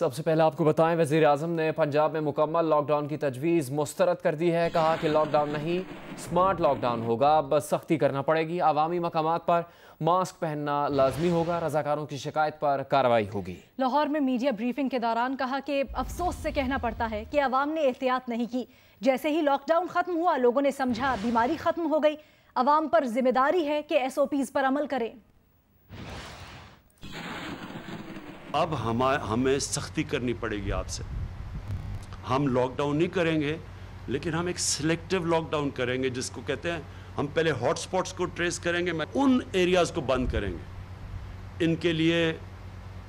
سب سے پہلے آپ کو بتائیں وزیر اعظم نے پنجاب میں مکمل لاک ڈاؤن کی تجویز مسترد کر دی ہے. کہا کہ لاک ڈاؤن نہیں سمارٹ لاک ڈاؤن ہوگا. اب سختی کرنا پڑے گی. عوامی مقامات پر ماسک پہننا لازمی ہوگا. رضاکاروں کی شکایت پر کارروائی ہوگی. لاہور میں میڈیا بریفنگ کے دوران کہا کہ افسوس سے کہنا پڑتا ہے کہ عوام نے احتیاط نہیں کی. جیسے ہی لاک ڈاؤن ختم ہوا لوگوں نے سمجھا بیماری ختم ہو گئی. عوام پر ذمہ داری ہے کہ SOPs پر عمل کریں. اب ہمیں سختی کرنی پڑے گی آپ سے. ہم لاک ڈاؤن نہیں کریں گے لیکن ہم ایک سلیکٹیو لاک ڈاؤن کریں گے جس کو کہتے ہیں ہم پہلے ہاٹ سپاٹس کو ٹریس کریں گے. ان ایریاز کو بند کریں گے. ان کے لیے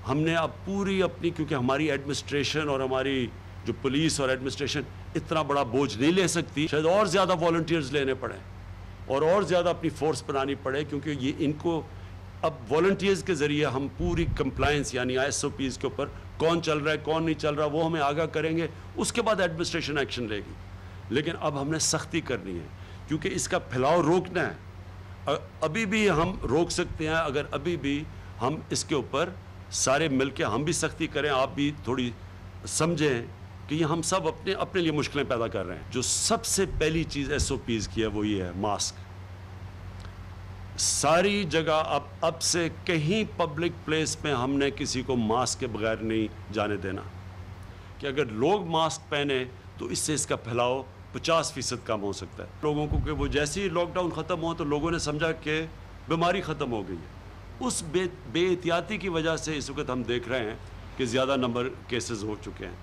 ہم نے اب پوری اپنی کیونکہ ہماری ایڈمنسٹریشن اور ہماری جو پولیس اور ایڈمنسٹریشن اتنا بڑا بوجھ نہیں لے سکتی. شاید اور زیادہ والنٹیئرز لینے پڑیں اور زیادہ اپنی فورس بنانی پڑے کیونکہ یہ ان کو اب والنٹیئرز کے ذریعے ہم پوری کمپلائنس یعنی SOPs کے اوپر کون چل رہا ہے کون نہیں چل رہا وہ ہمیں آگاہ کریں گے. اس کے بعد ایڈمنسٹریشن ایکشن لے گی. لیکن اب ہم نے سختی کرنی ہے کیونکہ اس کا پھیلاؤ روکنا ہے. ابھی بھی ہم روک سکتے ہیں اگر ابھی بھی ہم اس کے اوپر سارے مل کے ہم بھی سختی کریں. آپ بھی تھوڑی سمجھیں کہ یہ ہم سب اپنے لیے مشکلیں پیدا کر رہے ہیں. جو سب سے پہلی چیز SOPs کی ہے وہ یہ ہے ماسک. ساری جگہ اب سے کہیں پبلک پلیس پہ ہم نے کسی کو ماسک کے بغیر نہیں جانے دینا کہ اگر لوگ ماسک پہنے تو اس سے اس کا پھیلاؤ 50% کم ہو سکتا ہے. لوگوں کو کہ وہ جیسے ہی لاک ڈاؤن ختم ہو تو لوگوں نے سمجھا کہ بیماری ختم ہو گئی ہے. اس بے احتیاطی کی وجہ سے اس وقت ہم دیکھ رہے ہیں کہ زیادہ نمبر کیسز ہو چکے ہیں.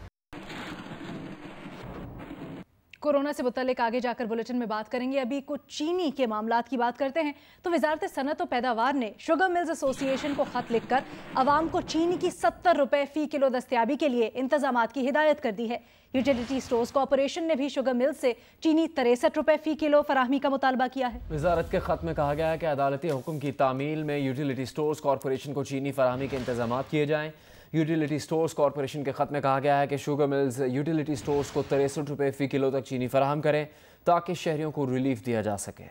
کورونا سے متعلق آگے جا کر بلیٹن میں بات کریں گے. ابھی کچھ چینی کے معاملات کی بات کرتے ہیں تو وزارت صنعت و پیداوار نے شوگر ملز ایسوسی ایشن کو خط لکھ کر عوام کو چینی کی 70 روپے فی کلو دستیابی کے لیے انتظامات کی ہدایت کر دی ہے. یوٹیلیٹی سٹورز کارپوریشن نے بھی شوگر ملز سے چینی 63 روپے فی کلو فراہمی کا مطالبہ کیا ہے. وزارت کے خط میں کہا گیا ہے کہ عدالتی حکم کی تعمیل میں یوٹیلیٹی سٹورز کارپوریشن کو چینی فراہمی کے انتظامات کیے جائیں. یوٹیلیٹی سٹورز کارپوریشن کے خط میں کہا گیا ہے کہ شوگر ملز یوٹیلیٹی سٹورز کو 63 روپے فی کلو تک چینی فراہم کریں تاکہ شہریوں کو ریلیف دیا جا سکے.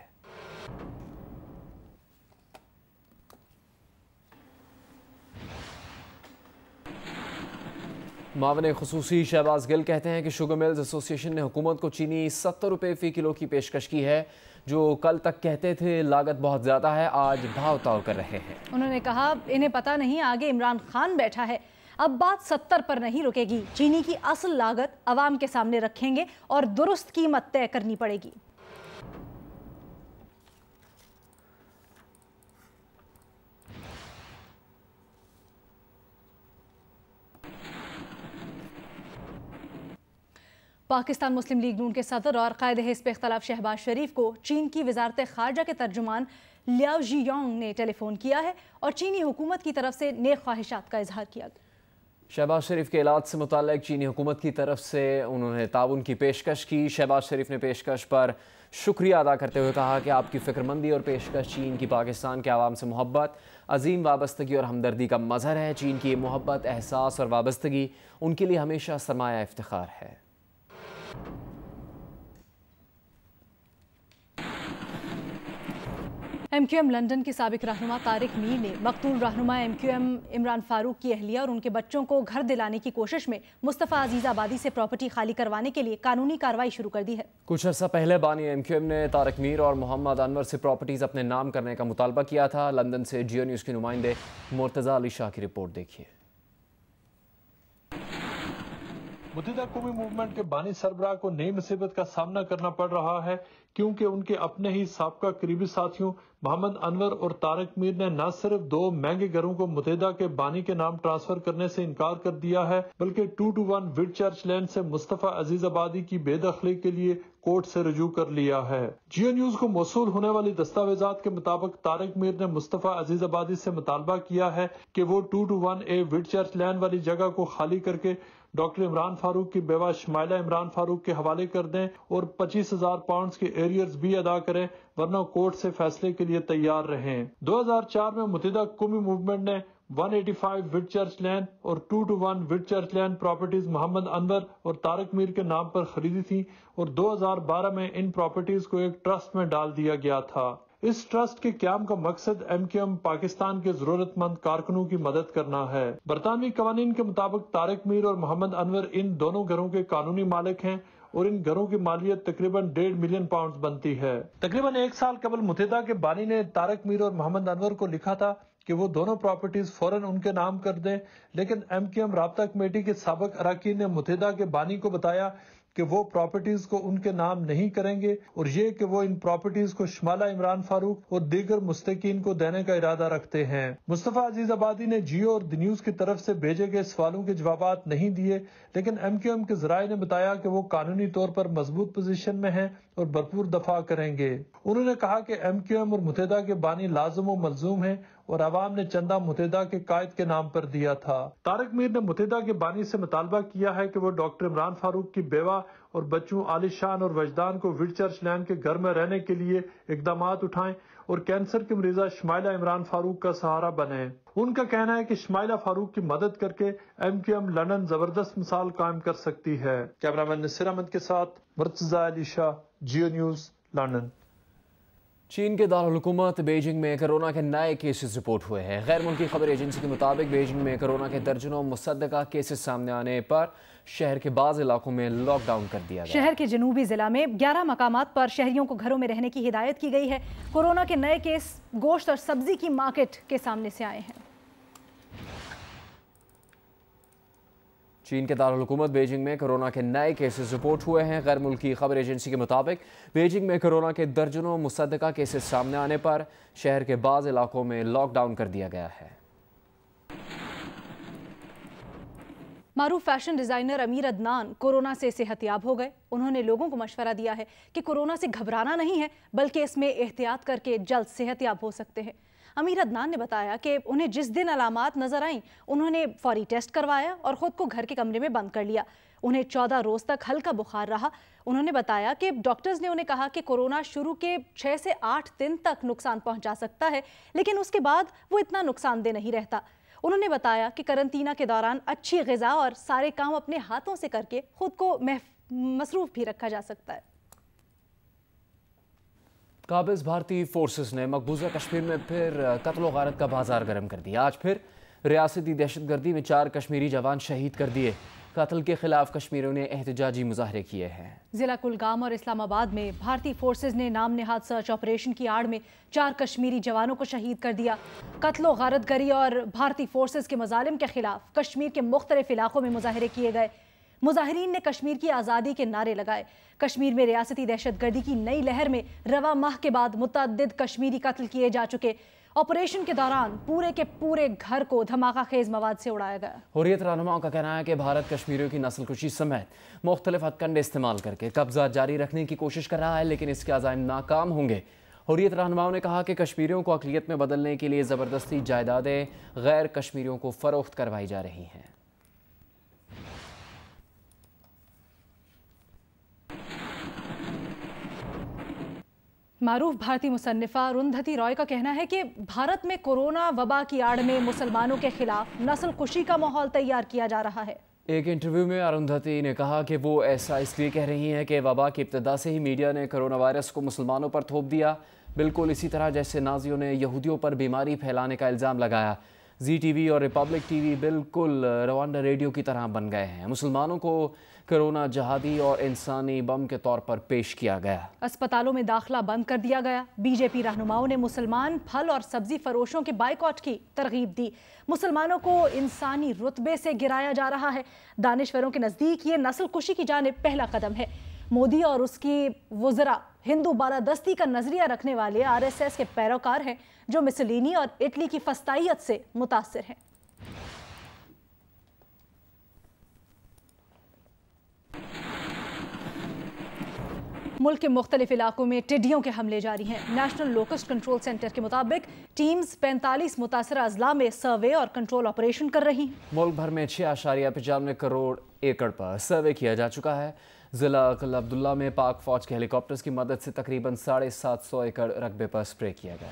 معاون خصوصی شہباز گل کہتے ہیں کہ شوگر ملز ایسوسی ایشن نے حکومت کو چینی 70 روپے فی کلو کی پیشکش کی ہے. جو کل تک کہتے تھے لاگت بہت زیادہ ہے آج بھاؤ تاؤ کر رہے ہیں. انہوں نے کہا انہیں پتہ نہیں آگے عمران خان بیٹھا ہے. اب بات 70 پر نہیں رکے گی. چینی کی اصل لاگت عوام کے سامنے رکھیں گے اور درست قیمت طے کرنی پڑے گی. پاکستان مسلم لیگ نون کے صدر اور قائد حزب اختلاف شہباز شریف کو چین کی وزارت خارجہ کے ترجمان لیاو جی یونگ نے ٹیلی فون کیا ہے اور چینی حکومت کی طرف سے نیک خواہشات کا اظہار کیا. شہباز شریف کے علاج سے متعلق چینی حکومت کی طرف سے انہوں نے تعاون کی پیشکش کی. شہباز شریف نے پیشکش پر شکریہ ادا کرتے ہوئے کہا کہ آپ کی فکر مندی اور پیشکش چین کی پاکستان کے عوام سے محبت عظیم وابستگی اور ہمدردی کا مظہر ہے. چین کی یہ محبت احساس اور وابستگی ان کے لیے ہمیشہ سرمایہ افتخار ہے. MQM لندن کے سابق رہنما طارق میر نے مقتول رہنما MQM عمران فاروق کی اہلیہ اور ان کے بچوں کو گھر دلانے کی کوشش میں مصطفیٰ عزیز آبادی سے پراپرٹی خالی کروانے کے لیے قانونی کارروائی شروع کر دی ہے. کچھ عرصہ پہلے بانی MQM نے طارق میر اور محمد انور سے پراپرٹیز اپنے نام کرنے کا مطالبہ کیا تھا. لندن سے جیو نیوز کے نمائندے مرتضی علی شاہ کی رپورٹ دیکھیے. متحدہ قومی موومنٹ کے بانی سربراہ کو نئی مصیبت کا سامنا کرنا پڑ رہا ہے کیونکہ ان کے اپنے ہی سابقہ قریبی ساتھیوں محمد انور اور طارق میر نے نہ صرف 2 مہنگے گھروں کو متحدہ کے بانی کے نام ٹرانسفر کرنے سے انکار کر دیا ہے بلکہ 2-1 وڈ چرچ لینڈ سے مصطفیٰ عزیز آبادی کی بے دخلی کے لیے کورٹ سے رجوع کر لیا ہے. جیو نیوز کو موصول ہونے والی دستاویزات کے مطابق طارق میر نے مصطفیٰ عزیز آبادی سے مطالبہ کیا ہے کہ وہ 2-1 وڈ چرچ لینڈ والی جگہ کو خالی کر کے ڈاکٹر عمران فاروق کی بیوہ شمائلہ عمران فاروق کے حوالے کر دیں اور 25,000 پاؤنڈز کے ایریئرز بھی ادا کریں ورنہ کورٹ سے فیصلے کے لیے تیار رہیں. 2004 میں متحدہ قومی موومنٹ نے 185 وڈ چرچ لینڈ اور 2-1 would church land properties Muhammad Anwar اور طارق میر کے نام پر خریدی تھی اور 2012 میں ان پراپرٹیز کو ایک ٹرسٹ میں ڈال دیا گیا تھا. اس ٹرسٹ کے قیام کا مقصد MQM پاکستان کے ضرورت مند کارکنوں کی مدد کرنا ہے۔ برطانوی قوانین کے مطابق طارق میر اور محمد انور ان دونوں گھروں کے قانونی مالک ہیں اور ان گھروں کی مالیت تقریباً 1.5 ملین پاؤنڈ بنتی ہے۔ تقریباً 1 سال قبل متحدہ کے بانی نے طارق میر اور محمد انور کو لکھا تھا کہ وہ دونوں پراپرٹیز فوراً ان کے نام کر دیں، لیکن MQM رابطہ کمیٹی کے سابق اراکین نے متحدہ کے بانی کو بتایا کہ وہ پراپرٹیز کو ان کے نام نہیں کریں گے اور یہ کہ وہ ان پراپرٹیز کو شمالہ عمران فاروق اور دیگر مستحقین کو دینے کا ارادہ رکھتے ہیں۔ مصطفیٰ عزیز آبادی نے جیو اور دی نیوز کی طرف سے بھیجے گئے سوالوں کے جوابات نہیں دیے، لیکن MQM کے ذرائع نے بتایا کہ وہ قانونی طور پر مضبوط پوزیشن میں ہیں اور بھرپور دفاع کریں گے۔ انہوں نے کہا کہ MQM اور متحدہ کے بانی لازم و ملزوم ہیں اور عوام نے چندہ متحدہ کے قائد کے نام پر دیا تھا۔ طارق میر نے متحدہ کے بانی سے مطالبہ کیا ہے کہ وہ ڈاکٹر عمران فاروق کی بیوہ اور بچوں عالی شان اور وجدان کو ویل چرچ لین کے گھر میں رہنے کے لیے اقدامات اٹھائیں اور کینسر کے مریضہ شمائلہ عمران فاروق کا سہارا بنیں۔ ان کا کہنا ہے کہ شمائلہ فاروق کی مدد کر کے MQM لندن زبردست مثال قائم کر سکتی ہے۔ کیمرامین نصیر احمد کے ساتھ مرتضیٰ علی شاہ، جیو نیوز، لندن۔ چین کے دارالحکومت بیجنگ میں کورونا کے نئے کیسز رپورٹ ہوئے ہیں۔ غیر ملکی خبر ایجنسی کے مطابق بیجنگ میں کورونا کے درجنوں مصدقہ کیسز سامنے آنے پر شہر کے بعض علاقوں میں لاک ڈاؤن کر دیا گیا۔ شہر کے جنوبی ضلع میں 11 مقامات پر شہریوں کو گھروں میں رہنے کی ہدایت کی گئی ہے۔ کورونا کے نئے کیس گوشت اور سبزی کی مارکیٹ کے سامنے سے آئے ہیں۔ چین کے دارالحکومت بیجنگ میں کورونا کے نئے کیسز رپورٹ ہوئے ہیں۔ غیر ملکی خبر ایجنسی کے مطابق بیجنگ میں کورونا کے درجنوں مصدقہ کیسز سامنے آنے پر شہر کے بعض علاقوں میں لاک ڈاؤن کر دیا گیا ہے۔ معروف فیشن ڈیزائنر امیر عدنان کورونا سے صحت یاب ہو گئے۔ انہوں نے لوگوں کو مشورہ دیا ہے کہ کورونا سے گھبرانا نہیں ہے بلکہ اس میں احتیاط کر کے جلد صحت یاب ہو سکتے ہیں۔ امیر عدنان نے بتایا کہ انہیں جس دن علامات نظر آئیں انہوں نے فوری ٹیسٹ کروایا اور خود کو گھر کے کمرے میں بند کر لیا۔ انہیں 14 روز تک ہلکا بخار رہا۔ انہوں نے بتایا کہ ڈاکٹرز نے انہیں کہا کہ کورونا شروع کے 6 سے 8 دن تک نقصان پہنچا سکتا ہے لیکن اس کے بعد وہ اتنا نقصان دہ نہیں رہتا۔ انہوں نے بتایا کہ قرنطینہ کے دوران اچھی غذا اور سارے کام اپنے ہاتھوں سے کر کے خود کو مصروف بھی رکھا جا سکتا ہے۔ قابض بھارتی فورسز نے مقبوضہ کشمیر میں پھر قتل و غارت کا بازار گرم کر دیا۔ آج پھر ریاستی دہشت گردی میں 4 کشمیری جوان شہید کر دیے۔ قتل کے خلاف کشمیریوں نے احتجاجی مظاہرے کیے ہیں۔ ضلع کلگام اور اسلام آباد میں بھارتی فورسز نے نام نہاد سرچ آپریشن کی آڑ میں 4 کشمیری جوانوں کو شہید کر دیا۔ قتل و غارت گری اور بھارتی فورسز کے مظالم کے خلاف کشمیر کے مختلف علاقوں میں مظاہرے کیے گئے۔ مظاہرین نے کشمیر کی آزادی کے نعرے لگائے۔ کشمیر میں ریاستی دہشت گردی کی نئی لہر میں رواں ماہ کے بعد متعدد کشمیری قتل کیے جا چکے۔ آپریشن کے دوران پورے کے پورے گھر کو دھماکہ خیز مواد سے اڑایا گیا۔ حریت رہنماؤں کا کہنا ہے کہ بھارت کشمیریوں کی نسل کشی سمیت مختلف ہتھ کنڈے استعمال کر کے قبضہ جاری رکھنے کی کوشش کر رہا ہے لیکن اس کے عزائم ناکام ہوں گے۔ حریت رہنماؤں نے کہا کہ کشمیریوں کو اقلیت میں بدلنے کے لیے زبردستی جائیدادیں غیر کشمیریوں کو فروخت کروائی جا رہی ہیں۔ معروف بھارتی مصنفہ اروندھتی رائے کا کہنا ہے کہ بھارت میں کورونا وبا کی آڑ میں مسلمانوں کے خلاف نسل کشی کا ماحول تیار کیا جا رہا ہے۔ ایک انٹرویو میں اروندھتی نے کہا کہ وہ ایسا اس لیے کہہ رہی ہیں کہ وبا کی ابتدا سے ہی میڈیا نے کرونا وائرس کو مسلمانوں پر تھوپ دیا، بالکل اسی طرح جیسے نازیوں نے یہودیوں پر بیماری پھیلانے کا الزام لگایا۔ زی ٹی وی اور ریپبلک ٹی وی بالکل روانڈا ریڈیو کی طرح بن گئے ہیں۔ مسلمانوں کو کرونا جہادی اور انسانی بم کے طور پر پیش کیا گیا۔ اسپتالوں میں داخلہ بند کر دیا گیا۔ بی جے پی رہنماؤں نے مسلمان پھل اور سبزی فروشوں کے بائیکاٹ کی ترغیب دی۔ مسلمانوں کو انسانی رتبے سے گرایا جا رہا ہے۔ دانشوروں کے نزدیک یہ نسل کشی کی جانب پہلا قدم ہے۔ مودی اور اس کی وزراء ہندو بالادستی کا نظریہ رکھنے والے RSS کے پیروکار ہیں جو مسولینی اور اٹلی کی فسطائیت سے متاثر ہیں۔ ملک کے مختلف علاقوں میں ٹڈیوں کے حملے جاری ہیں۔ نیشنل لوکسٹ کنٹرول سینٹر کے مطابق ٹیمز 45 متاثرہ اضلاع میں سروے اور کنٹرول آپریشن کر رہی ہیں۔ ملک بھر میں 6.95 کروڑ ایکڑ پر سروے کیا جا چکا ہے۔ ضلع قلعہ عبداللہ میں پاک فوج کے ہیلی کاپٹرز کی مدد سے تقریباً 750 ایکڑ رقبے پر سپرے کیا گیا۔